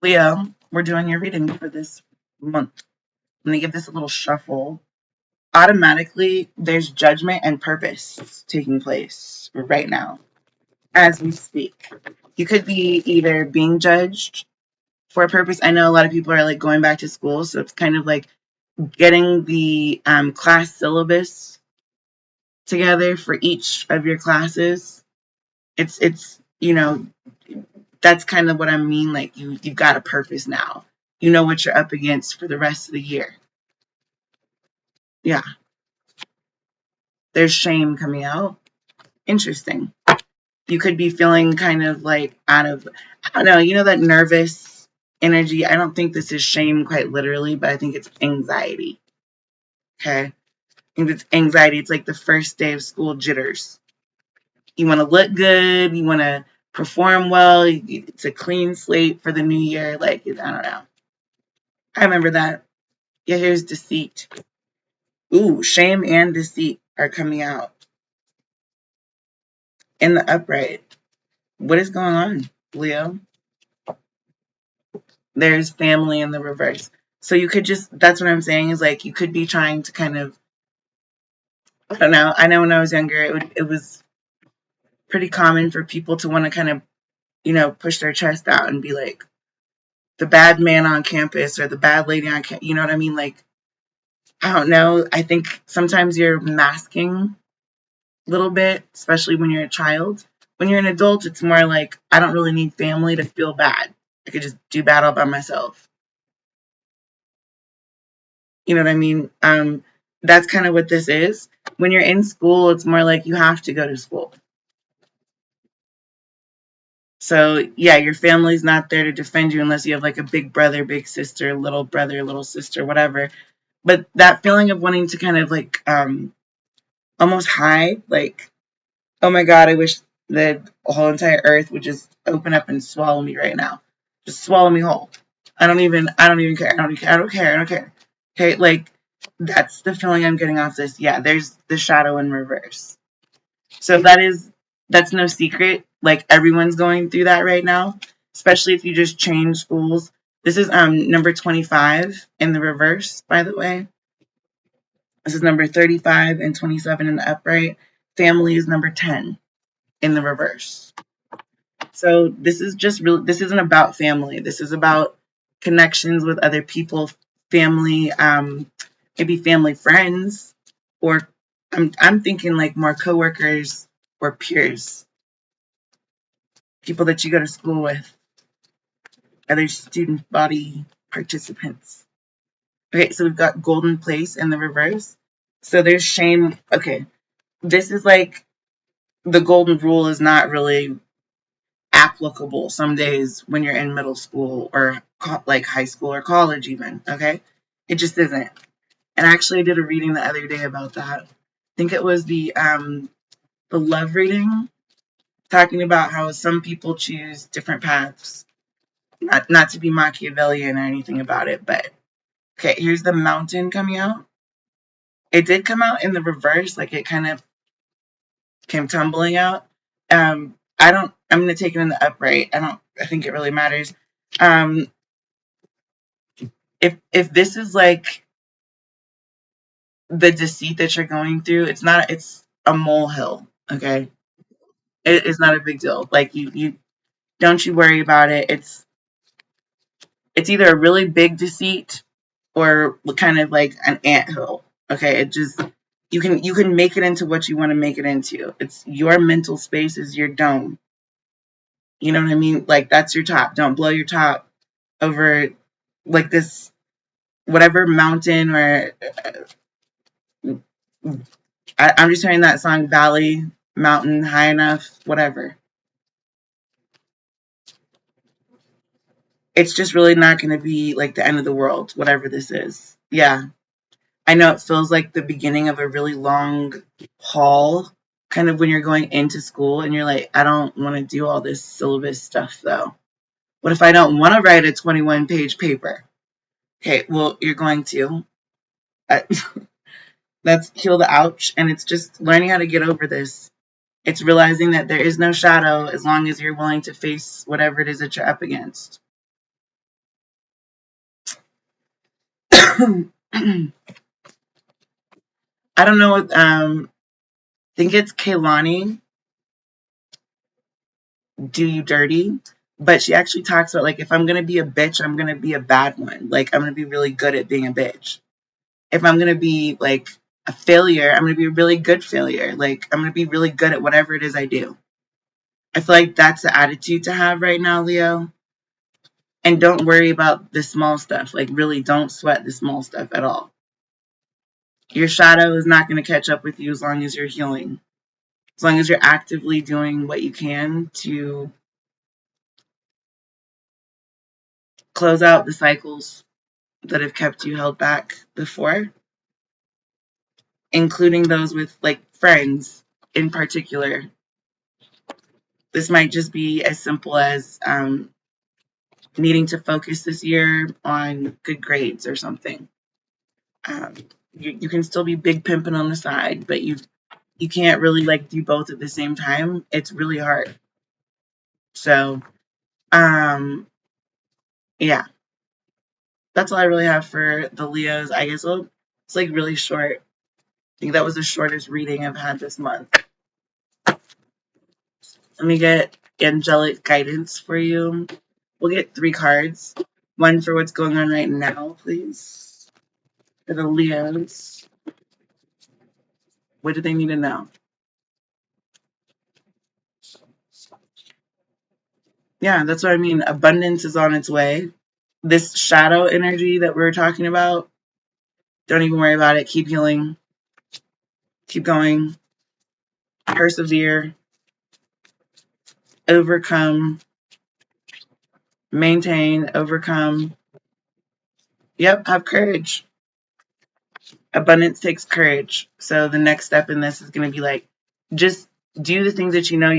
Leo, we're doing your reading for this month. I'm going to give this a little shuffle. Automatically, there's judgment and purpose taking place right now as we speak. You could be either being judged for a purpose. I know a lot of people are like going back to school, so it's kind of like getting the class syllabus together for each of your classes. It's that's kind of what I mean. Like you've got a purpose now. You know what you're up against for the rest of the year. Yeah, there's shame coming out. Interesting. You could be feeling kind of like out of, I don't know, that nervous energy. I don't think this is shame quite literally, but I think it's anxiety. Okay. I think it's anxiety. It's like the first day of school jitters. You want to look good. You want to perform well. It's a clean slate for the new year. Like, I don't know. I remember that. Yeah, here's deceit. Ooh, shame and deceit are coming out in the upright. What is going on, Leo? There's family in the reverse. So you could that's what I'm saying is like you could be trying to kind of, I don't know. I know when I was younger, it was pretty common for people to want to kind of, push their chest out and be like the bad man on campus or the bad lady on campus. You know what I mean? Like, I don't know. I think sometimes you're masking a little bit, especially when you're a child. When you're an adult, it's more like I don't really need family to feel bad. I could just do bad all by myself. You know what I mean? That's kind of what this is. When you're in school, it's more like you have to go to school. So yeah, your family's not there to defend you unless you have like a big brother, big sister, little sister, whatever. But that feeling of wanting to kind of like almost hide, like, oh my God, I wish the whole entire earth would just open up and swallow me right now. Just swallow me whole. I don't even care. I don't care. I don't care. Okay, like that's the feeling I'm getting off this. Yeah, there's the shadow in reverse. So that's no secret. Like everyone's going through that right now, especially if you just change schools. This is number 25 in the reverse, by the way. This is number 35 and 27 in the upright. Family is number 10 in the reverse. So this is just real. This isn't about family. This is about connections with other people, family, maybe family friends, or I'm thinking like more coworkers or peers, people that you go to school with, other student body participants. Okay, so we've got golden place in the reverse. So there's shame. Okay, this is like the golden rule is not really applicable some days when you're in middle school or like high school or college even. Okay, it just isn't. And actually I did a reading the other day about that. I think it was the love reading, talking about how some people choose different paths. Not to be Machiavellian or anything about it, but okay, here's the mountain coming out. It did come out in the reverse, like it kind of came tumbling out. I'm gonna take it in the upright. I think it really matters. Um, if this is like the deceit that you're going through, it's a molehill, okay? It's not a big deal. Like you don't you worry about it. It's either a really big deceit or kind of like an anthill. Okay, it just you can make it into what you want to make it into. It's your mental space is your dome. You know what I mean? Like that's your top. Don't blow your top over like this whatever mountain or I'm just hearing that song Valley, Mountain, High Enough, whatever. It's just really not going to be like the end of the world, whatever this is. Yeah. I know it feels like the beginning of a really long haul, kind of when you're going into school and you're like, I don't want to do all this syllabus stuff though. What if I don't want to write a 21-page paper? Okay, well, you're going to. Uh, That's heal the ouch. And it's just learning how to get over this. It's realizing that there is no shadow as long as you're willing to face whatever it is that you're up against. I don't know what, I think it's Kaylani, Do You Dirty. But she actually talks about, like, if I'm going to be a bitch, I'm going to be a bad one. Like, I'm going to be really good at being a bitch. If I'm going to be, like, a failure, I'm going to be a really good failure. Like, I'm going to be really good at whatever it is I do. I feel like that's the attitude to have right now, Leo. And don't worry about the small stuff. Like, really don't sweat the small stuff at all. Your shadow is not going to catch up with you as long as you're healing. As long as you're actively doing what you can to close out the cycles that have kept you held back before, including those with, like, friends in particular. This might just be as simple as needing to focus this year on good grades or something. Um, you can still be big pimping on the side, but you can't really, like, do both at the same time. It's really hard. So, yeah, that's all I really have for the Leos. I guess it's like really short. I think that was the shortest reading I've had this month. Let me get angelic guidance for you. We'll get 3 cards. One for what's going on right now, please. For the Leos. What do they need to know? Yeah, that's what I mean. Abundance is on its way. This shadow energy that we're talking about, don't even worry about it. Keep healing. Keep going. Persevere. Overcome. Maintain. Overcome. Yep, have courage. Abundance takes courage. So the next step in this is going to be like, just do the things that you know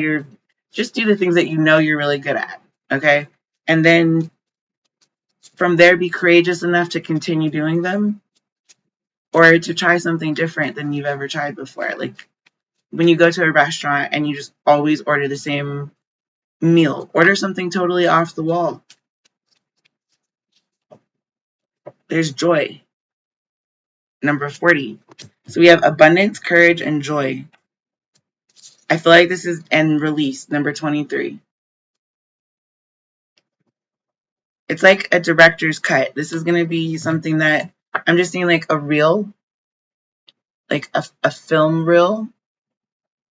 you're really good at. Okay. And then from there, be courageous enough to continue doing them or to try something different than you've ever tried before. Like when you go to a restaurant and you just always order the same meal, order something totally off the wall. There's joy. Number 40. So we have abundance, courage, and joy. I feel like this is, and release, number 23. It's like a director's cut. This is going to be something that I'm just seeing, like a reel, like a film reel.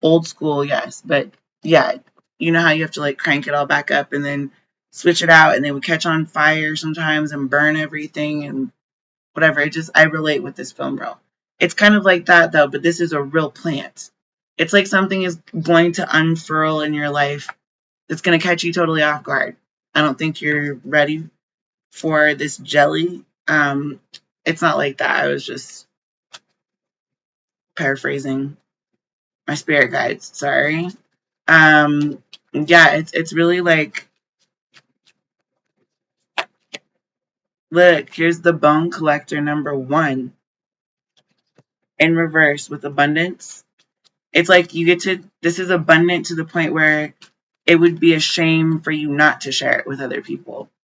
Old school, yes. But yeah, you know how you have to like crank it all back up and then switch it out and they would catch on fire sometimes and burn everything and whatever. I relate with this film reel. It's kind of like that though, but this is a real plant. It's like something is going to unfurl in your life that's going to catch you totally off guard. I don't think you're ready for this jelly. It's not like that. I was just paraphrasing my spirit guides. Sorry. Yeah, it's really like, look, here's the bone collector number 1 in reverse with abundance. It's like this is abundant to the point where it would be a shame for you not to share it with other people.